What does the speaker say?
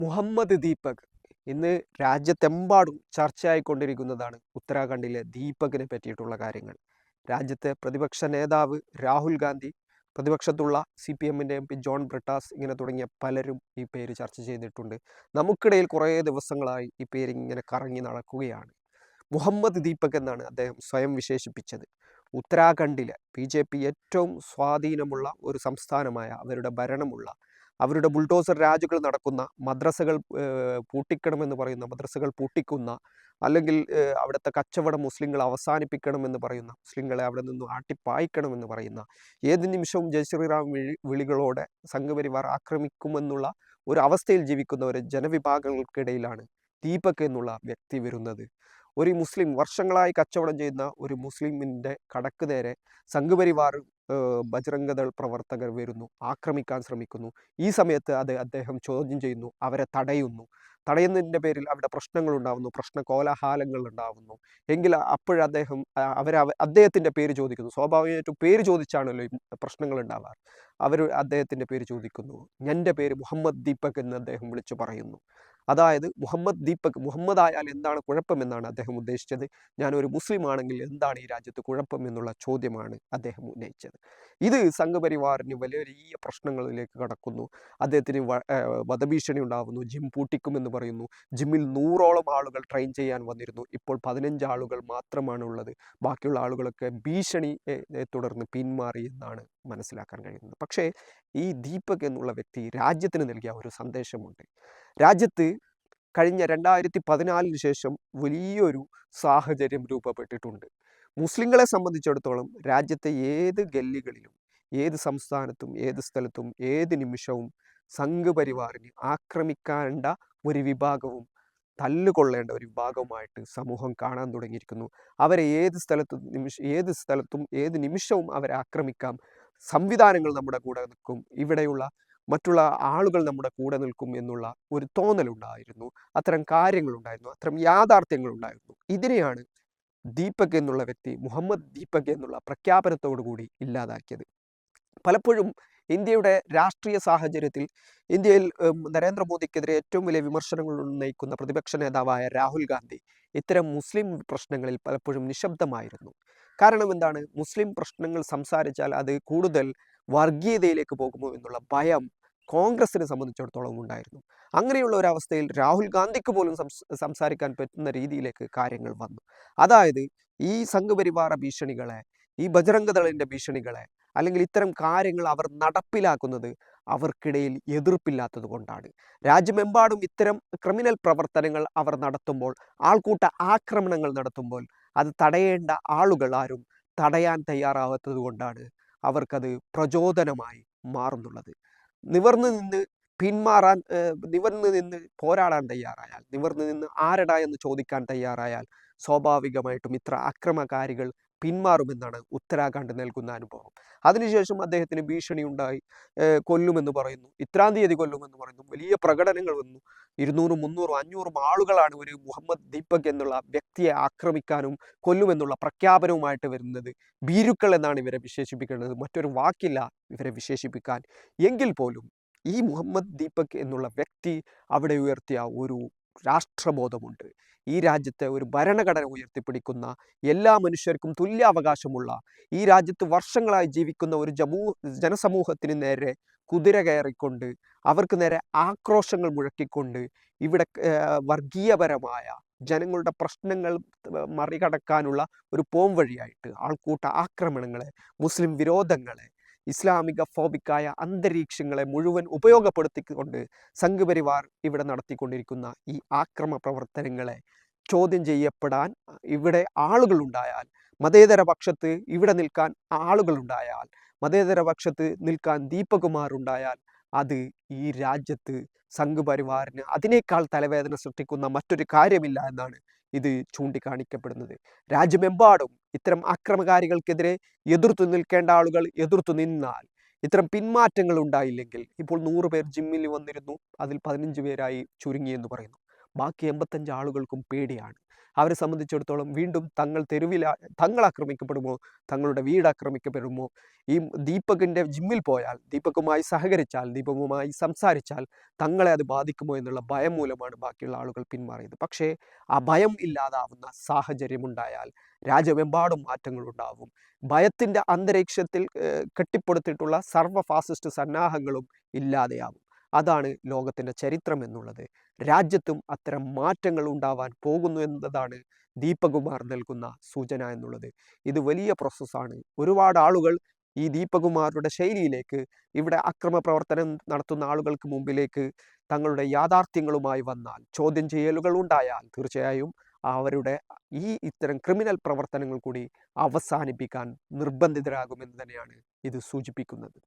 മുഹമ്മദ് ദീപക് ഇന്ന് രാജ്യത്തെമ്പാടും ചർച്ചയായിക്കൊണ്ടിരിക്കുന്നതാണ് ഉത്തരാഖണ്ഡിലെ ദീപകിനെ പറ്റിയിട്ടുള്ള കാര്യങ്ങൾ. രാജ്യത്തെ പ്രതിപക്ഷ നേതാവ് രാഹുൽ ഗാന്ധി, പ്രതിപക്ഷത്തുള്ള CPM-ൻ്റെ MP ജോൺ ബ്രിട്ടാസ്, ഇങ്ങനെ തുടങ്ങിയ പലരും ഈ പേര് ചർച്ച ചെയ്തിട്ടുണ്ട്. നമുക്കിടയിൽ കുറേ ദിവസങ്ങളായി ഈ പേര് ഇങ്ങനെ കറങ്ങി നടക്കുകയാണ്. മുഹമ്മദ് ദീപക് എന്നാണ് അദ്ദേഹം സ്വയം വിശേഷിപ്പിച്ചത്. ഉത്തരാഖണ്ഡിലെ BJP ഏറ്റവും സ്വാധീനമുള്ള ഒരു സംസ്ഥാനമായ, അവരുടെ ഭരണമുള്ള, അവരുടെ ബുൾഡോസർ രാജുകൾ നടക്കുന്ന മദ്രസകൾ പൂട്ടിക്കണമെന്ന് പറയുന്ന, മദ്രസകൾ പൂട്ടിക്കുന്ന, അല്ലെങ്കിൽ അവിടുത്തെ കച്ചവടം മുസ്ലിങ്ങൾ അവസാനിപ്പിക്കണമെന്ന് പറയുന്ന, മുസ്ലിങ്ങളെ അവിടെ നിന്ന് ആട്ടിപ്പായിക്കണമെന്ന് പറയുന്ന, ഏത് നിമിഷവും ജയ് ശ്രീറാം വിളികളോടെ സംഘപരിവാർ ആക്രമിക്കുമെന്നുള്ള ഒരു അവസ്ഥയിൽ ജീവിക്കുന്ന ഒരു ജനവിഭാഗങ്ങൾക്കിടയിലാണ് ദീപക് എന്നുള്ള വ്യക്തി വരുന്നത്. ഒരു മുസ്ലിം, വർഷങ്ങളായി കച്ചവടം ചെയ്യുന്ന ഒരു മുസ്ലിമിൻ്റെ കടക്ക് നേരെ സംഘപരിവാർ ബജ്രംഗദൾ പ്രവർത്തകർ വരുന്നു, ആക്രമിക്കാൻ ശ്രമിക്കുന്നു. ഈ സമയത്ത് അദ്ദേഹം ചോദ്യം ചെയ്യുന്നു, അവരെ തടയുന്നതിൻ്റെ പേരിൽ അവിടെ പ്രശ്നങ്ങൾ ഉണ്ടാകുന്നു, കോലാഹലങ്ങൾ ഉണ്ടാകുന്നു. എങ്കിൽ അപ്പോഴദ്ദേഹം അദ്ദേഹത്തിൻ്റെ പേര് ചോദിക്കുന്നു. സ്വാഭാവികമായിട്ടും പേര് ചോദിച്ചാണല്ലോ ഈ പ്രശ്നങ്ങൾ ഉണ്ടാവാറ്. അദ്ദേഹത്തിൻ്റെ പേര് ചോദിക്കുന്നു. എൻ്റെ പേര് മുഹമ്മദ് ദീപക് എന്ന് അദ്ദേഹം വിളിച്ചു പറയുന്നു. അതായത് മുഹമ്മദ് ദീപക്, മുഹമ്മദ് ആയാൽ എന്താണ് കുഴപ്പമെന്നാണ് അദ്ദേഹം ഉദ്ദേശിച്ചത്. ഞാനൊരു മുസ്ലിം ആണെങ്കിൽ എന്താണ് ഈ രാജ്യത്ത് കുഴപ്പം എന്നുള്ള ചോദ്യമാണ് അദ്ദേഹം ഉന്നയിച്ചത്. ഇത് സംഘപരിവാറിന് വലിയ പ്രശ്നങ്ങളിലേക്ക് കടക്കുന്നു. അദ്ദേഹത്തിന് വധഭീഷണി ഉണ്ടാകുന്നു. ജിം പൂട്ടിക്കുമെന്ന് പറയുന്നു. ജിമ്മിൽ 100ഓളം ആളുകൾ ട്രെയിൻ ചെയ്യാൻ വന്നിരുന്നു. ഇപ്പോൾ 15 ആളുകൾ മാത്രമാണ് ഉള്ളത്. ബാക്കിയുള്ള ആളുകളൊക്കെ ഭീഷണിയെ തുടർന്ന് പിന്മാറി എന്നാണ് മനസ്സിലാക്കാൻ കഴിയുന്നത്. പക്ഷേ ഈ ദീപക് എന്നുള്ള വ്യക്തി രാജ്യത്തിന് നൽകിയ ഒരു സന്ദേശമുണ്ട്. രാജ്യത്ത് കഴിഞ്ഞ 2014 ശേഷം വലിയൊരു സാഹചര്യം രൂപപ്പെട്ടിട്ടുണ്ട്. മുസ്ലിങ്ങളെ സംബന്ധിച്ചിടത്തോളം രാജ്യത്തെ ഏത് ഗല്ലികളിലും, ഏത് സംസ്ഥാനത്തും, ഏത് സ്ഥലത്തും, ഏത് നിമിഷവും സംഘപരിവാറിന് ആക്രമിക്കേണ്ട ഒരു വിഭാഗവും, തല്ലുകൊള്ളേണ്ട ഒരു വിഭാഗവുമായിട്ട് സമൂഹം കാണാൻ തുടങ്ങിയിരിക്കുന്നു. അവരെ ഏത് സ്ഥലത്തും ഏത് നിമിഷവും അവരെ ആക്രമിക്കാം. സംവിധാനങ്ങൾ നമ്മുടെ കൂടെ നിൽക്കും, ഇവിടെയുള്ള മറ്റുള്ള ആളുകൾ നമ്മുടെ കൂടെ നിൽക്കും എന്നുള്ള ഒരു തോന്നലുണ്ടായിരുന്നു. അത്തരം കാര്യങ്ങളുണ്ടായിരുന്നു, അത്തരം യാഥാർത്ഥ്യങ്ങളുണ്ടായിരുന്നു. ഇതിനെയാണ് ദീപക് എന്നുള്ള വ്യക്തി, മുഹമ്മദ് ദീപക് എന്നുള്ള പ്രഖ്യാപനത്തോടു കൂടി ഇല്ലാതാക്കിയത്. പലപ്പോഴും ഇന്ത്യയുടെ രാഷ്ട്രീയ സാഹചര്യത്തിൽ, ഇന്ത്യയിൽ നരേന്ദ്രമോദിക്കെതിരെ ഏറ്റവും വലിയ വിമർശനങ്ങൾ ഉന്നയിക്കുന്ന പ്രതിപക്ഷ നേതാവായ രാഹുൽ ഗാന്ധി ഇത്തരം മുസ്ലിം പ്രശ്നങ്ങളിൽ പലപ്പോഴും നിശബ്ദമായിരുന്നു. കാരണം എന്താണ്? മുസ്ലിം പ്രശ്നങ്ങൾ സംസാരിച്ചാൽ അത് കൂടുതൽ വർഗീയതയിലേക്ക് പോകുമോ എന്നുള്ള ഭയം കോൺഗ്രസിനെ സംബന്ധിച്ചിടത്തോളം ഉണ്ടായിരുന്നു. അങ്ങനെയുള്ള ഒരവസ്ഥയിൽ രാഹുൽ ഗാന്ധിക്ക് പോലും സംസാരിക്കാൻ പറ്റുന്ന രീതിയിലേക്ക് കാര്യങ്ങൾ വന്നു. അതായത് ഈ സംഘപരിവാര ഭീഷണികളെ, ഈ ബജ്രംഗദളിൻ്റെ ഭീഷണികളെ, അല്ലെങ്കിൽ ഇത്തരം കാര്യങ്ങൾ അവർ നടപ്പിലാക്കുന്നത് അവർക്കിടയിൽ എതിർപ്പില്ലാത്തത് കൊണ്ടാണ്. രാജ്യമെമ്പാടും ഇത്തരം ക്രിമിനൽ പ്രവർത്തനങ്ങൾ അവർ നടത്തുമ്പോൾ, ആൾക്കൂട്ട ആക്രമണങ്ങൾ നടത്തുമ്പോൾ, അത് തടയേണ്ട ആളുകൾ ആരും തടയാൻ തയ്യാറാവാത്തത് കൊണ്ടാണ് അവർക്കത് പ്രചോദനമായി മാറുന്നുള്ളത്. നിവർന്നു നിന്ന് പോരാടാൻ തയ്യാറായാൽ, നിവർന്നു നിന്ന് ആരടാ എന്ന് ചോദിക്കാൻ തയ്യാറായാൽ സ്വാഭാവികമായിട്ടും ഇത്ര അക്രമകാരികൾ പിന്മാറുമെന്നാണ് ഉത്തരാഖണ്ഡ് നൽകുന്ന അനുഭവം. അതിനുശേഷം അദ്ദേഹത്തിന് ഭീഷണി ഉണ്ടായി, കൊല്ലുമെന്ന് പറയുന്നു, ഇത്രാം തീയതി കൊല്ലുമെന്ന് പറയുന്നു. വലിയ പ്രകടനങ്ങൾ വന്നു. 200, 300, 500 ആളുകളാണ് ഒരു മുഹമ്മദ് ദീപക് എന്നുള്ള വ്യക്തിയെ ആക്രമിക്കാനും കൊല്ലുമെന്നുള്ള പ്രഖ്യാപനവുമായിട്ട് വരുന്നത്. ഭീരുക്കൾ എന്നാണ് ഇവരെ വിശേഷിപ്പിക്കേണ്ടത്, മറ്റൊരു വാക്കില്ല ഇവരെ വിശേഷിപ്പിക്കാൻ. എങ്കിൽ പോലും ഈ മുഹമ്മദ് ദീപക് എന്നുള്ള വ്യക്തി അവിടെ ഉയർത്തിയ ഒരു രാഷ്ട്രബോധമുണ്ട്. ഈ രാജ്യത്തെ ഒരു ഭരണഘടന ഉയർത്തിപ്പിടിക്കുന്ന, എല്ലാ മനുഷ്യർക്കും തുല്യാവകാശമുള്ള, ഈ രാജ്യത്ത് വർഷങ്ങളായി ജീവിക്കുന്ന ഒരു ജനസമൂഹത്തിന് നേരെ കുതിര കയറിക്കൊണ്ട്, അവർക്ക് നേരെ ആക്രോശങ്ങൾ മുഴക്കിക്കൊണ്ട്, ഇവിടെ വർഗീയപരമായ ജനങ്ങളുടെ പ്രശ്നങ്ങൾ മറികടക്കാനുള്ള ഒരു പോംവഴിയായിട്ട് ആൾക്കൂട്ട ആക്രമണങ്ങളെ, മുസ്ലിം വിരോധങ്ങളെ, ഇസ്ലാമിക ഫോബിക്കായ അന്തരീക്ഷങ്ങളെ മുഴുവൻ ഉപയോഗപ്പെടുത്തിക്കൊണ്ട് സംഘപരിവാർ ഇവിടെ നടത്തിക്കൊണ്ടിരിക്കുന്ന ഈ ആക്രമ പ്രവർത്തനങ്ങളെ ചോദ്യം ചെയ്യപ്പെടാൻ ഇവിടെ ആളുകളുണ്ടായാൽ, മതേതര പക്ഷത്ത് ഇവിടെ നിൽക്കാൻ ആളുകളുണ്ടായാൽ, മതേതര പക്ഷത്ത് നിൽക്കാൻ ദീപകുമാർ ഉണ്ടായാൽ, അത് ഈ രാജ്യത്ത് സംഘപരിവാറിന് അതിനേക്കാൾ തലവേദന സൃഷ്ടിക്കുന്ന മറ്റൊരു കാര്യമില്ല എന്നാണ് ഇത് ചൂണ്ടിക്കാണിക്കപ്പെടുന്നത്. രാജ്യമെമ്പാടും ഇത്തരം ആക്രമകാരികൾക്കെതിരെ എതിർത്തു നിൽക്കേണ്ട ആളുകൾ എതിർത്തു നിന്നാൽ, ഇത്തരം പിന്മാറ്റങ്ങൾ ഉണ്ടായില്ലെങ്കിൽ, ഇപ്പോൾ 100 പേർ ജിമ്മിൽ വന്നിരുന്നു, അതിൽ 15 പേരായി ചുരുങ്ങിയെന്ന് പറയുന്നു. ബാക്കി 85 ആളുകൾക്കും പേടിയാണ്. അവരെ സംബന്ധിച്ചിടത്തോളം വീണ്ടും തങ്ങൾ ആക്രമിക്കപ്പെടുമോ, തങ്ങളുടെ വീട് ആക്രമിക്കപ്പെടുമോ, ഈ ദീപകിൻ്റെ ജിമ്മിൽ പോയാൽ, ദീപകുമായി സഹകരിച്ചാൽ, ദീപകുമായി സംസാരിച്ചാൽ തങ്ങളെ അത് ബാധിക്കുമോ എന്നുള്ള ഭയം മൂലമാണ് ബാക്കിയുള്ള ആളുകൾ പിന്മാറിയത്. പക്ഷേ ആ ഭയം ഇല്ലാതാവുന്ന സാഹചര്യമുണ്ടായാൽ രാജ്യമെമ്പാടും മാറ്റങ്ങളുണ്ടാവും. ഭയത്തിൻ്റെ അന്തരീക്ഷത്തിൽ കെട്ടിപ്പടുത്തിട്ടുള്ള സർവ്വ ഫാസിസ്റ്റ് സന്നാഹങ്ങളും ഇല്ലാതെയാവും. അതാണ് ലോകത്തിൻ്റെ ചരിത്രം എന്നുള്ളത്. രാജ്യത്തും അത്തരം മാറ്റങ്ങൾ ഉണ്ടാവാൻ പോകുന്നു എന്നതാണ് ദീപകുമാർ നൽകുന്ന സൂചന എന്നുള്ളത്. ഇത് വലിയ പ്രോസസ്സാണ്. ഒരുപാട് ആളുകൾ ഈ ദീപകുമാരുടെ ശൈലിയിലേക്ക്, ഇവിടെ അക്രമ പ്രവർത്തനം നടത്തുന്ന ആളുകൾക്ക് മുമ്പിലേക്ക് തങ്ങളുടെ യാഥാർത്ഥ്യങ്ങളുമായി വന്നാൽ, ചോദ്യം ചെയ്യലുകൾ ഉണ്ടായാൽ തീർച്ചയായും അവരുടെ ഇത്തരം ക്രിമിനൽ പ്രവർത്തനങ്ങൾ കൂടി അവസാനിപ്പിക്കാൻ നിർബന്ധിതരാകുമെന്ന് തന്നെയാണ് ഇത് സൂചിപ്പിക്കുന്നത്.